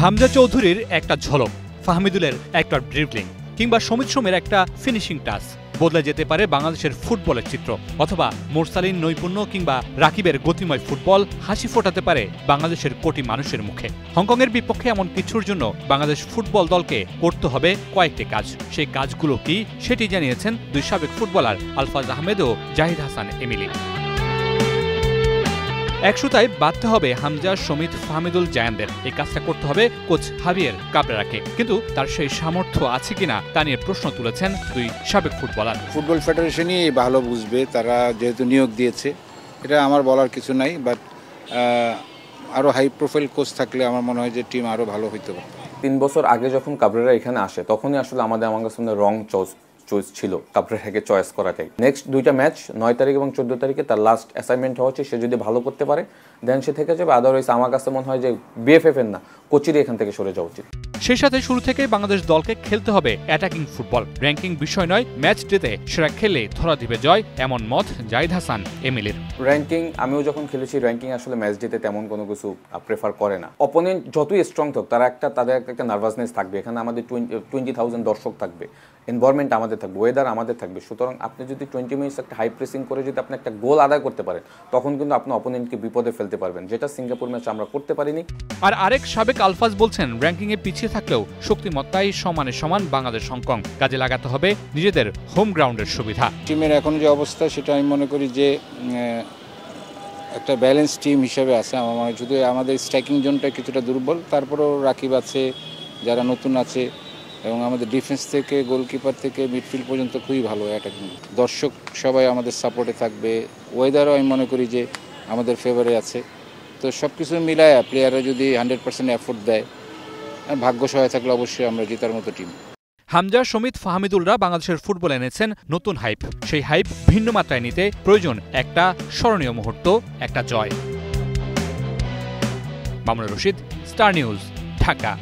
হামজা চৌধুরীর একটা ঝলক, ফাহমিদুলের একটা ড্রিবলিং কিংবা সমিত সোমের একটা ফিনিশিং টাচ বদলে যেতে পারে বাংলাদেশের ফুটবলের চিত্র। অথবা মোরসালিন নৈপুণ্য কিংবা রাকিবের গতিময় ফুটবল হাসি ফোটাতে পারে বাংলাদেশের কোটি মানুষের মুখে। হংকংয়ের বিপক্ষে এমন কিছুর জন্য বাংলাদেশ ফুটবল দলকে করতে হবে কয়েকটি কাজ। সেই কাজগুলো কি সেটি জানিয়েছেন দুই সাবেক ফুটবলার আলফাজ আহমেদ ও জাহিদ হাসান এমিলি। এক সুতায় বাঁধতে হবে হামজা, সমিত, ফাহমিদুল, জায়ানদের। এই কাজটা করতে হবে কোচ হাভিয়ের কাবরেরাকে। কিন্তু তার সেই সামর্থ্য আছে কিনা তা নিয়ে প্রশ্ন তুলেছেন দুই সাবেক ফুটবলার। ফুটবল ফেডারেশনই ভালো বুঝবে, তারা যেহেতু নিয়োগ দিয়েছে, এটা আমার বলার কিছু নাই। বাট আরও হাই প্রোফাইল কোচ থাকলে আমার মনে হয় যে টিম আরও ভালো হইতে পারে। 3 বছর আগে যখন কাবরেরা এখানে আসে তখনই আসলে আমার কাছে রং চয়েস ছিল কাবরেরাকে চয়েস করাটাই। নেক্সট 2টা ম্যাচ 9 তারিখ এবং 14 তারিখে তার লাস্ট অ্যাসাইনমেন্ট হচ্ছে, সে যদি ভালো করতে পারে দেন সে থেকে যাবে। আদারওয়াইজ আমার কাছে মনে হয় যে বিএফএফ এর না, কোচিরই এখান থেকে সরে যাওয়া উচিত। সেই সাথে শুরু থেকেই বাংলাদেশ দলকে খেলতে হবে অ্যাটাকিং ফুটবল। র্যাঙ্কিং বিষয় নয়, ম্যাচ ডেতে সেরা খেলে ধরা দিবে জয়, এমন মত জাহিদ হাসান এমিলির। র্যাঙ্কিং আমিও যখন খেলেছি, র্যাঙ্কিং আসলে ম্যাচ ডেতে তেমন কোনো কিছু প্রেফার করে না। অপোনেন্ট যতই স্ট্রং থাক তাদের একটা নার্ভাসনেস থাকবে। এখানে আমাদের 20,000 দর্শক থাকবে, এনভায়রনমেন্ট আমাদের থাকবে, ওয়েদার আমাদের থাকবে। সুতরাং আপনি যদি 20 মিনিটস একটা হাই প্রেসিং করে যদি আপনি একটা গোল আদায় করতে পারেন, তখন কিন্তু আপনি অপোনেন্টকে বিপদে ফেলতে পারবেন, যেটা সিঙ্গাপুর ম্যাচে আমরা করতে পারিনি। আর আরেক সাবেক আলফাজ বলছেন, র্যাঙ্কিংয়ে পিছিয়ে থাকলেও শক্তিমত্তায় সমানে সমান বাংলাদেশ হংকং। কাজে লাগাতে হবে নিজেদের হোম গ্রাউন্ডের সুবিধা। টিমের এখন যে অবস্থা সেটা আমি মনে করি যে একটা ব্যালেন্স টিম হিসেবে আছে। আমার মনে হয় শুধু আমাদের স্ট্রাইকিং জোনটা কিছুটা দুর্বল, তারপরেও রাকিব আছে, যারা নতুন আছে, এবং আমাদের ডিফেন্স থেকে গোলকিপার থেকে মিডফিল্ড পর্যন্ত খুবই ভালো অ্যাটাকিং। দর্শক সবাই আমাদের সাপোর্টে থাকবে, ওয়েদারও আমি মনে করি যে আমাদের ফেভারে আছে। তো সব কিছু মিলায় প্লেয়াররা যদি 100% এফোর্ট দেয়, ভাগ্য সহায় থাকলে অবশ্যই আমরা জেতার মতো টিম। হামজা, সমিত, ফাহমিদুলরা বাংলাদেশের ফুটবল এনেছেন নতুন হাইপ। সেই হাইপ ভিন্ন মাত্রায় নিতে প্রয়োজন একটা স্মরণীয় মুহূর্ত, একটা জয়। Mamunur Rashid, Star News, Dhaka.